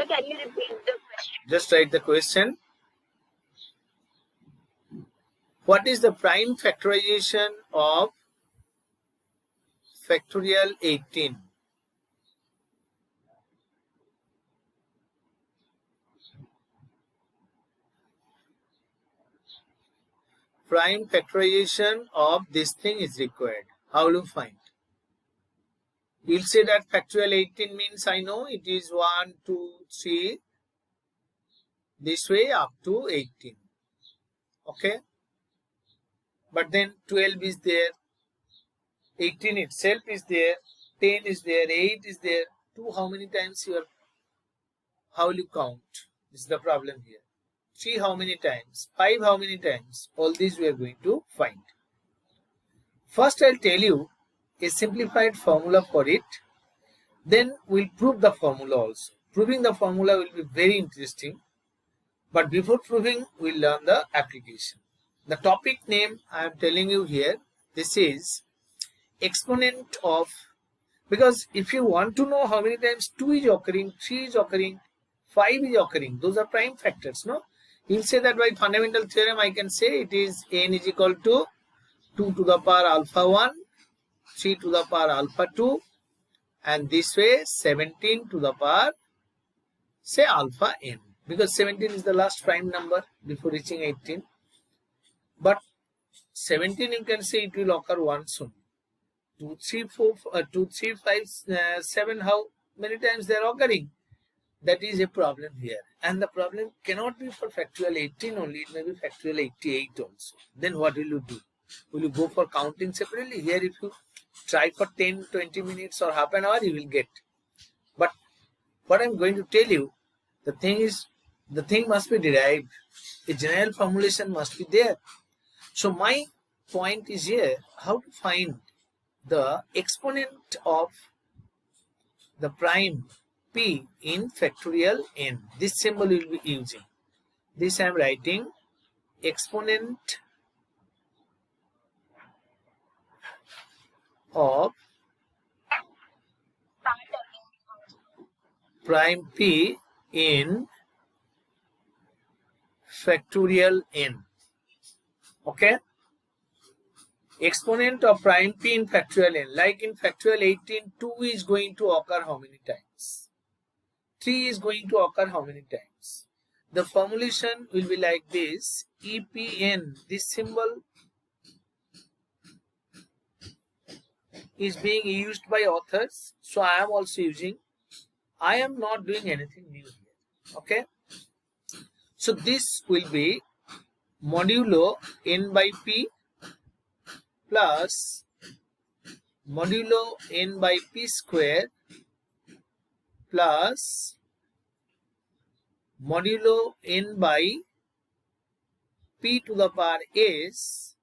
can you repeat the question? Just write the question. What is the prime factorization of factorial 18? Prime factorization of this thing is required. How will you find? You'll say that factorial 18 means I know it is 1, 2, 3, this way up to 18. Okay? But then 12 is there, 18 itself is there, 10 is there, 8 is there. 2 how many times you are, how will you count? This is the problem here. 3 how many times? 5 how many times? All these we are going to find. First I'll tell you a simplified formula for it. Then we'll prove the formula also. Proving the formula will be very interesting. But before proving, we'll learn the application. The topic name I am telling you here, this is exponent of, because if you want to know how many times 2 is occurring, 3 is occurring, 5 is occurring, those are prime factors, no? You'll say that by fundamental theorem I can say it is n is equal to 2 to the power alpha 1, 3 to the power alpha 2, and this way 17 to the power, say, alpha n, because 17 is the last prime number before reaching 18. But 17 you can say it will occur once only. 2, 3, 4, 2, 3, 5, 7, how many times they are occurring? That is a problem here. And the problem cannot be for factorial 18 only, it may be factorial 88 also. Then what will you do? Will you go for counting separately? Here if you try for 10, 20 minutes or half an hour, you will get. But what I am going to tell you, the thing is, the thing must be derived. A general formulation must be there. So my point is here, how to find the exponent of the prime p in factorial n. This symbol we will be using. This I am writing exponent of prime p in factorial n. Okay? Exponent of prime p in factorial n. Like in factorial 18, 2 is going to occur how many times? 3 is going to occur how many times? The formulation will be like this. EPN, this symbol is being used by authors. So I am also using. I am not doing anything new here. Okay? So this will be modulo n by p plus modulo n by p square plus modulo n by p to the power s,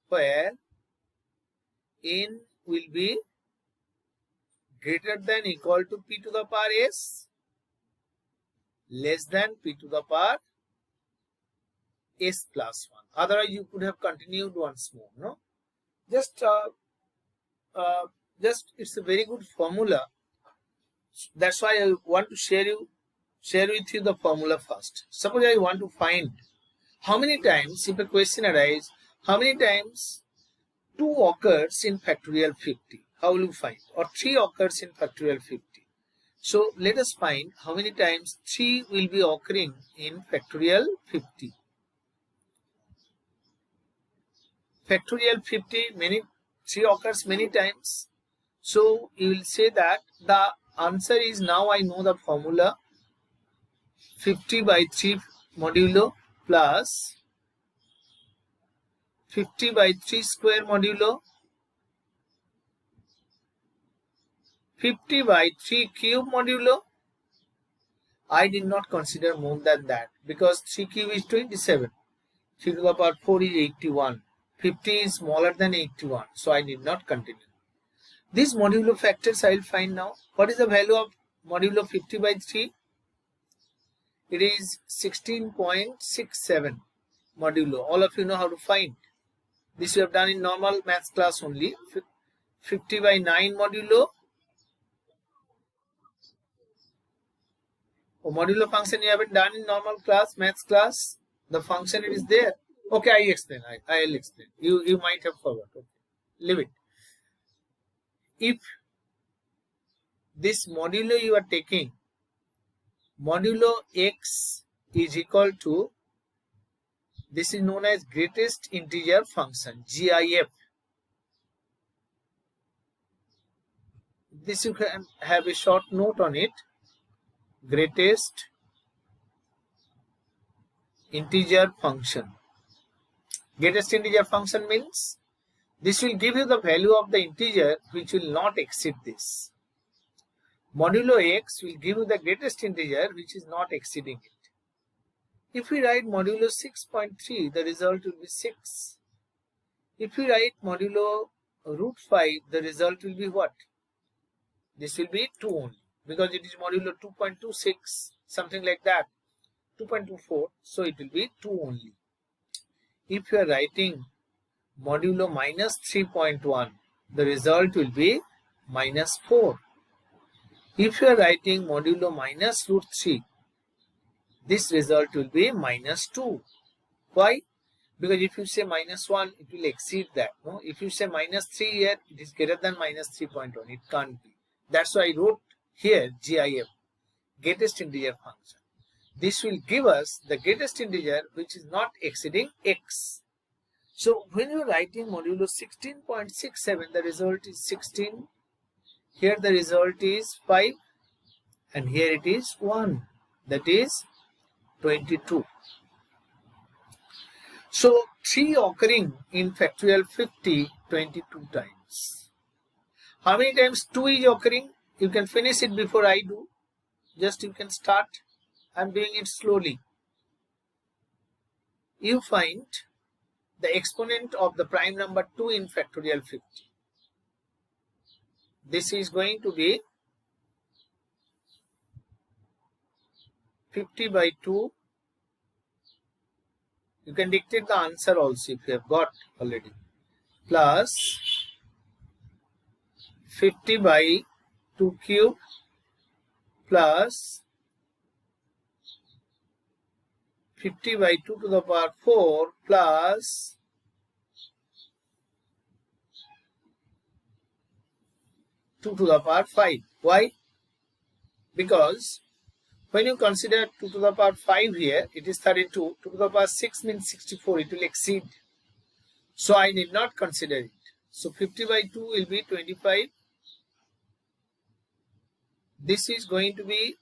where n will be greater than equal to p to the power s, less than p to the power s plus 1. Otherwise you could have continued once more, no? Just it's a very good formula. That's why I want to share with you the formula first. Suppose I want to find how many times, if a question arises, how many times 2 occurs in factorial 50. How will you find? Or 3 occurs in factorial 50. So let us find how many times 3 will be occurring in factorial 50. Factorial 50, 3 occurs many times. So you will say that the answer is, now I know the formula, 50 by 3 modulo plus 50 by 3 square modulo 50 by 3 cube modulo. I did not consider more than that because 3 cube is 27. 3 to the power 4 is 81. 50 is smaller than 81. So I did not continue. These modulo factors I will find now. What is the value of modulo 50 by 3? It is 16.67 modulo. All of you know how to find. This we have done in normal maths class only. 50 by 9 modulo. Oh, modulo function you haven't done in normal class, maths class. The function it is there. Okay, I explain. I'll explain. You might have forgot. Okay. Leave it. If this modulo you are taking, modulo x is equal to, this is known as greatest integer function, GIF. This you can have a short note on it. Greatest integer function. Greatest integer function means this will give you the value of the integer which will not exceed this. Modulo x will give you the greatest integer which is not exceeding it. If we write modulo 6.3, the result will be 6. If we write modulo root 5, the result will be what? This will be 2 only, because it is modulo 2.26, something like that, 2.24, so it will be 2 only. If you are writing modulo minus 3.1, the result will be minus 4. If you are writing modulo minus root 3, this result will be minus 2. Why? Because if you say minus 1, it will exceed that. No? If you say minus 3 here, it is greater than minus 3.1. It can't be. That's why I wrote here GIF, greatest integer function. This will give us the greatest integer which is not exceeding x. So when you are writing modulo 16.67, the result is 16. Here the result is 5. And here it is 1. That is 22. So 3 occurring in factorial 50, 22 times. How many times 2 is occurring? You can finish it before I do. Just you can start. I'm doing it slowly. You find the exponent of the prime number 2 in factorial 50. This is going to be 50 by 2. You can dictate the answer also if you have got already. Plus 50 by 2 cube plus 50 by 2 to the power 4 plus 2 to the power 5. Why? Because when you consider 2 to the power 5 here, it is 32. 2 to the power 6 means 64. It will exceed. So I need not consider it. So 50 by 2 will be 25. This is going to be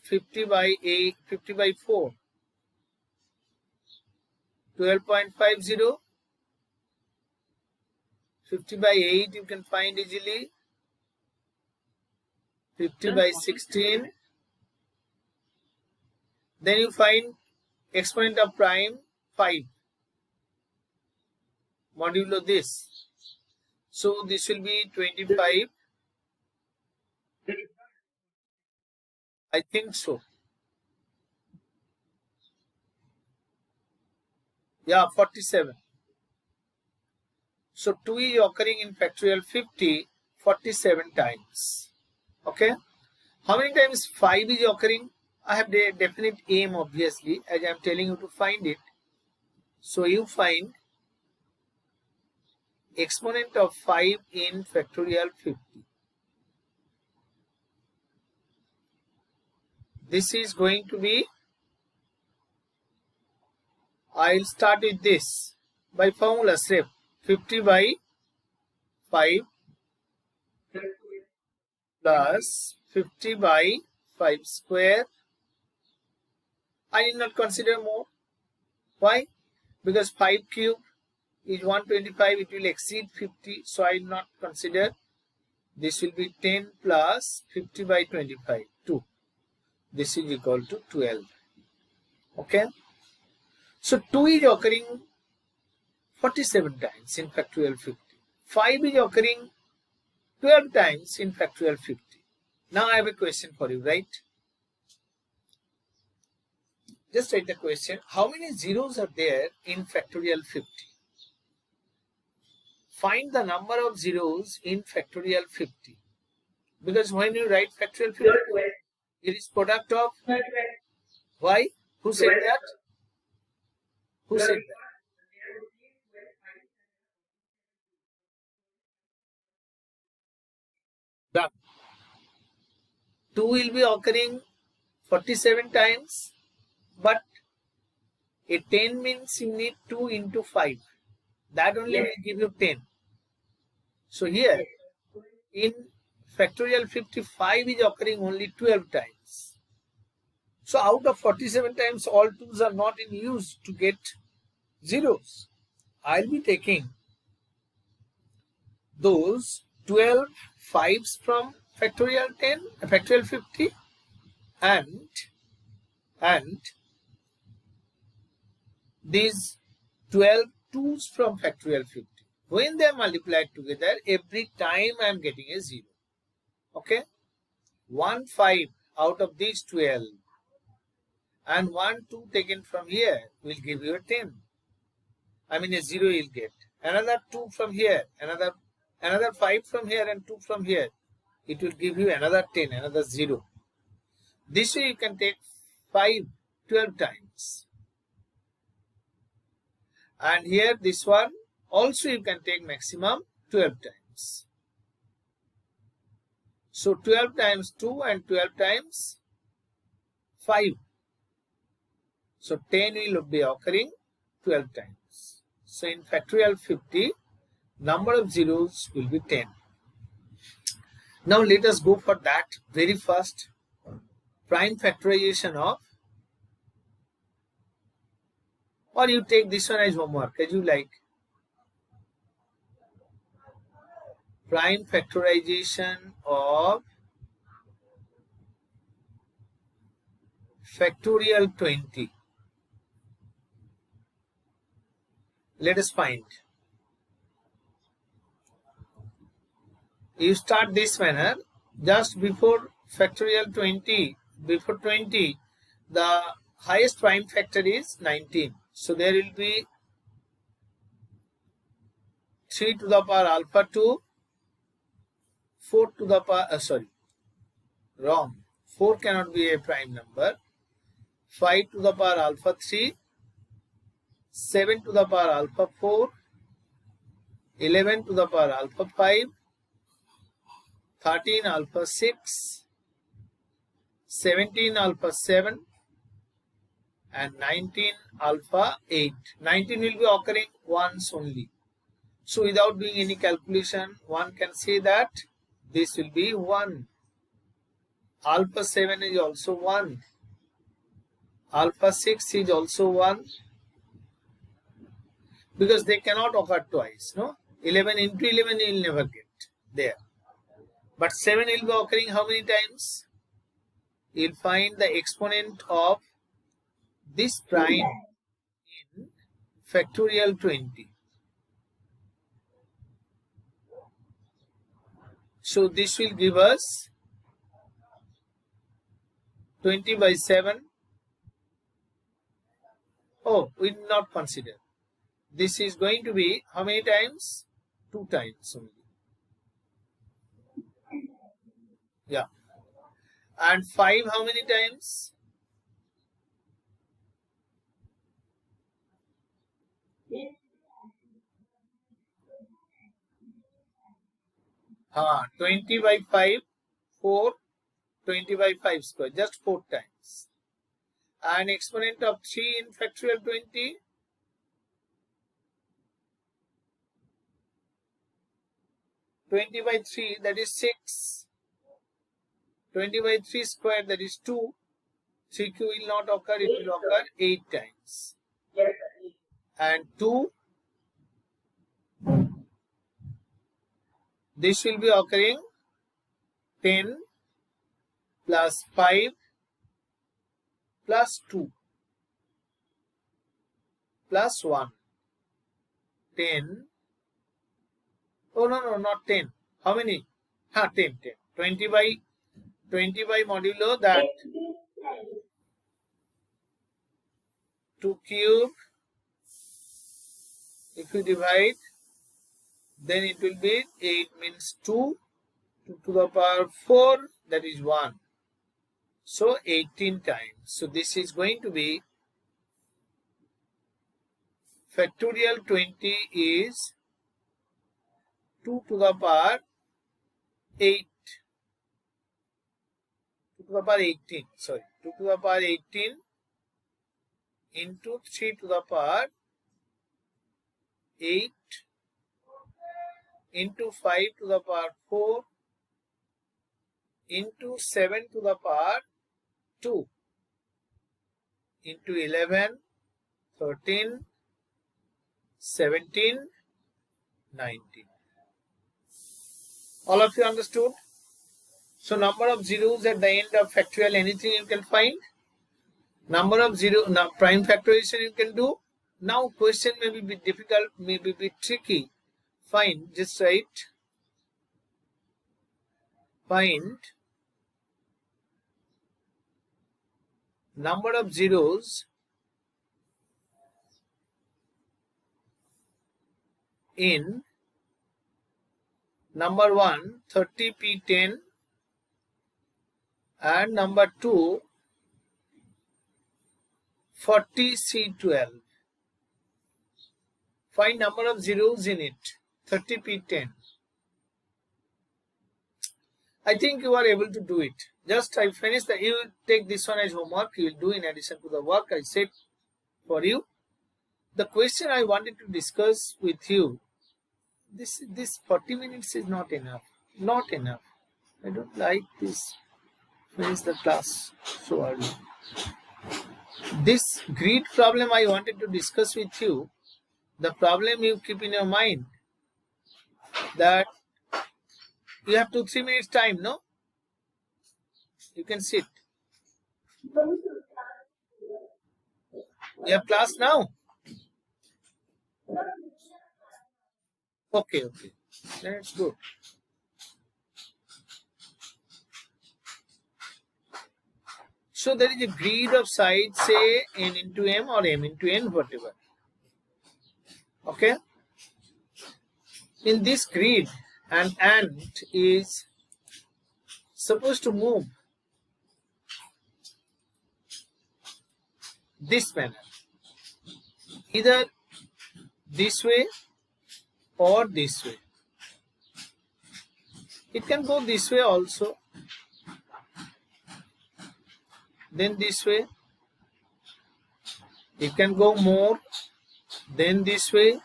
50 by 8, 50 by 4. 12.50. 50 by 8 you can find easily. 50 by 16. Then you find exponent of prime 5 modulo this. So this will be 25. I think so. Yeah, 47. So 2 is occurring in factorial 50 47 times. Okay. How many times 5 is occurring? I have the definite aim obviously as I am telling you to find it. So you find exponent of 5 in factorial 50. This is going to be, I'll start with this by formula step. 50 by 5 plus 50 by 5 square. I need not consider more. Why? Because 5 cube is 125. It will exceed 50. So I will not consider. This will be 10 plus 50 by 25. 2. This is equal to 12. Okay. So 2 is occurring 47 times in factorial 50. 5 is occurring 12 times in factorial 50. Now I have a question for you, right? Just write the question. How many zeros are there in factorial 50? Find the number of zeros in factorial 50. Because when you write factorial 50, It is product of. Why? Who said that? Who said that? Done. 2 will be occurring 47 times, but a 10 means you need 2 into 5. That only will give you 10. So here, in factorial 55 is occurring only 12 times. So out of 47 times, all 2's are not in use to get zeros. I'll be taking those 12 5's from factorial 10, factorial 50, and these 12 2's from factorial 50. When they are multiplied together, every time I am getting a 0. Okay? 1 5 out of these 12 and 1 2 taken from here will give you a 10. I mean a 0 you'll get. Another 2 from here, another 5 from here and 2 from here. It will give you another 10, another 0. This way you can take 5 12 times. And here this one also you can take maximum 12 times. So 12 times 2 and 12 times 5. So 10 will be occurring 12 times. So in factorial 50, number of zeros will be 10. Now let us go for that very first prime factorization of, or you take this one as homework as you like. Prime factorization of factorial 20. Let us find. You start this manner. Just before factorial 20, before 20, the highest prime factor is 19. So there will be 3 to the power alpha 2, 4 to the power, wrong. 4 cannot be a prime number. 5 to the power alpha 3, 7 to the power alpha 4, 11 to the power alpha 5, 13 alpha 6, 17 alpha 7, and 19 alpha 8. 19 will be occurring once only. So without doing any calculation, one can say that this will be 1. Alpha 7 is also 1. Alpha 6 is also 1. Because they cannot occur twice. No? 11 into 11 you will never get there. But 7 will be occurring how many times? You will find the exponent of this prime in factorial 20. So this will give us 20 by 7. Oh, we did not consider. This is going to be how many times? 2 times only. Yeah. And 5 how many times? 20 by 5, 4, 20 by 5 square, just 4 times. And exponent of 3 in factorial 20, 20 by 3, that is 6. 20 by 3 square, that is 2. 3q will not occur, it will occur 8 times. And 2, this will be occurring 10 plus 5 plus 2 plus 1. 10. Oh, no, not 10. How many? 10. 20 by modulo that 2 cube. If you divide, then it will be 8 means 2. 2 to the power 4, that is 1. So 18 times. So this is going to be factorial 20 is 2 to the power 8. 2 to the power 18. Sorry. 2 to the power 18 into 3 to the power 8 into 5 to the power 4 into 7 to the power 2 into 11, 13, 17, 19. All of you understood? So number of zeros at the end of factorial, anything you can find. Number of zero, now prime factorization you can do. Now question may be bit difficult, maybe bit tricky. Find, just write, find number of zeros in number 1 30p10 and number 2 40c12. Find number of zeros in it, 30p10. I think you are able to do it. Just I finished that. You will take this one as homework. You will do in addition to the work I said for you. The question I wanted to discuss with you, this 40 minutes is not enough. Not enough. I don't like this. Finish the class so early. This grid problem I wanted to discuss with you. The problem you keep in your mind that you have 2-3 minutes time, no? You can sit. You have class now? Okay. Then it's good. So there is a grid of sides, say n into m or m into n, whatever. Okay? In this grid, an ant is supposed to move this manner, either this way or this way. It can go this way also, then this way. It can go more, then this way.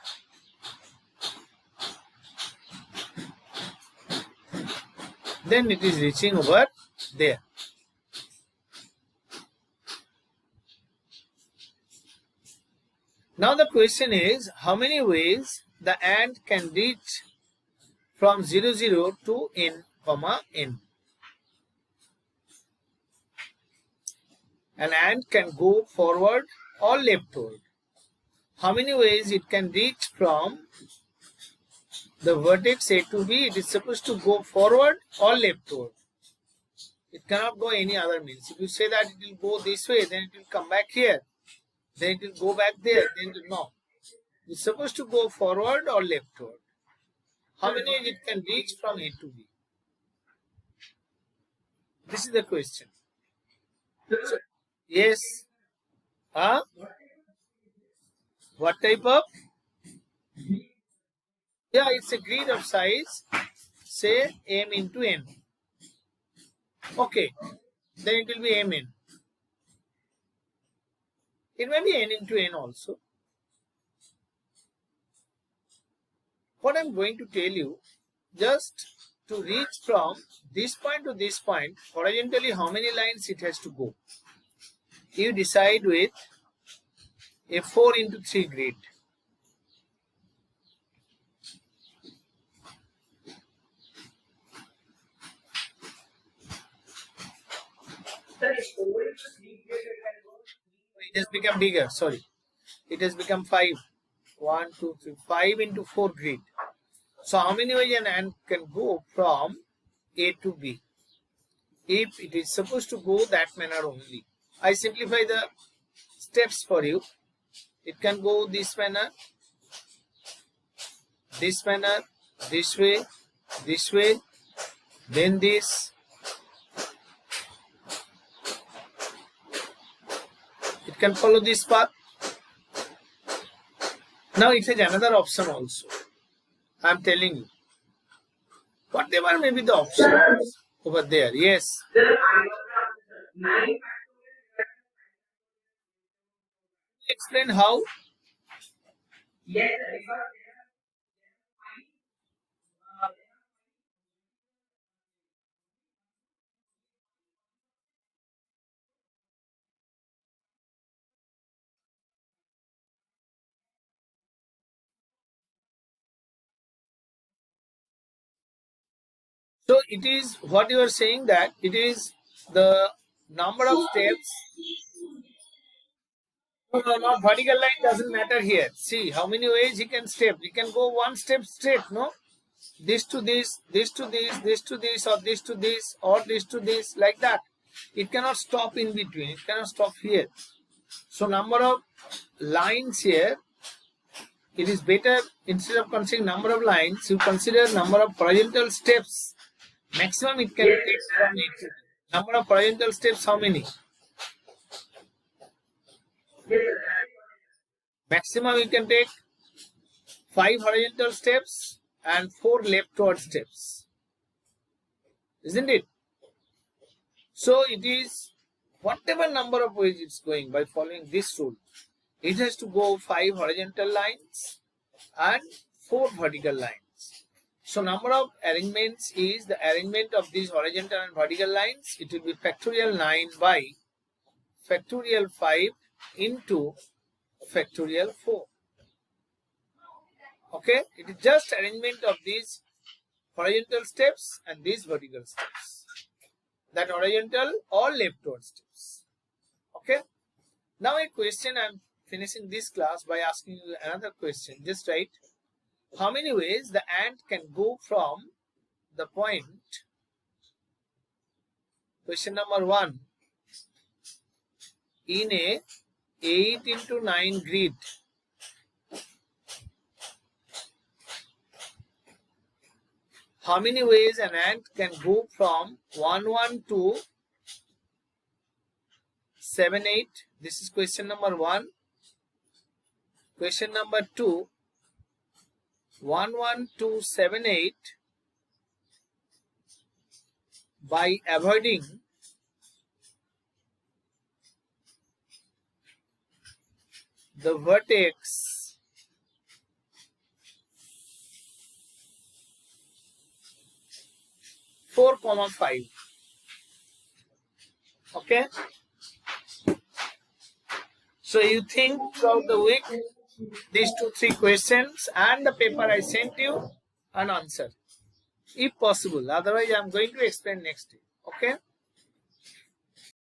Then it is reaching over there. Now the question is, how many ways the ant can reach from 0, 0 to n, n? An ant can go forward or leftward. How many ways it can reach from the vertex A to B? It is supposed to go forward or leftward. It cannot go any other means. If you say that it will go this way, then it will come back here. Then it will go back there. Then it will, no. It's supposed to go forward or leftward. How many it can reach from A to B? This is the question. So, yes. Huh? What type of? Yeah, it's a grid of size, say m into n. Okay, then it will be mn. It may be n into n also. What I am going to tell you, just to reach from this point to this point, horizontally how many lines it has to go. You decide with a 4 into 3 grid. It has become bigger, sorry. It has become 5. 1, 2, 3, 5 into 4 grid. So how many ways an ant can go from A to B? If it is supposed to go that manner only. I simplify the steps for you. It can go this manner, this way, then this, can follow this path. Now it has another option also. I am telling you. Whatever may be the options over there. Yes. Explain how. Yes. So it is what you are saying, that it is the number of steps. No, not vertical line doesn't matter here. See how many ways he can step. He can go one step straight, no? This to this, this to this, this to this, or this to this, or this to this, like that. It cannot stop in between. It cannot stop here. So number of lines here, it is better, instead of considering number of lines, you consider number of horizontal steps. Maximum it can take from it. Number of horizontal steps, how many? Maximum you can take 5 horizontal steps and 4 leftward steps. Isn't it? So it is whatever number of ways it's going by following this rule. It has to go 5 horizontal lines and 4 vertical lines. So number of arrangements is the arrangement of these horizontal and vertical lines. It will be factorial 9 by factorial 5 into factorial 4. Okay, it is just arrangement of these horizontal steps and these vertical steps. That horizontal or leftward steps. Okay. Now a question, I am finishing this class by asking you another question. Just write, how many ways the ant can go from the point, question number 1, in a 8 into 9 grid. How many ways an ant can go from 1, 1 to 7, 8? This is question number 1. Question number 2, 1, 1 to 7, 8 by avoiding the vertex (4, 5). Okay. So you think throughout the week these 2-3 questions and the paper I sent you and answer, if possible. Otherwise, I am going to explain next week. Okay.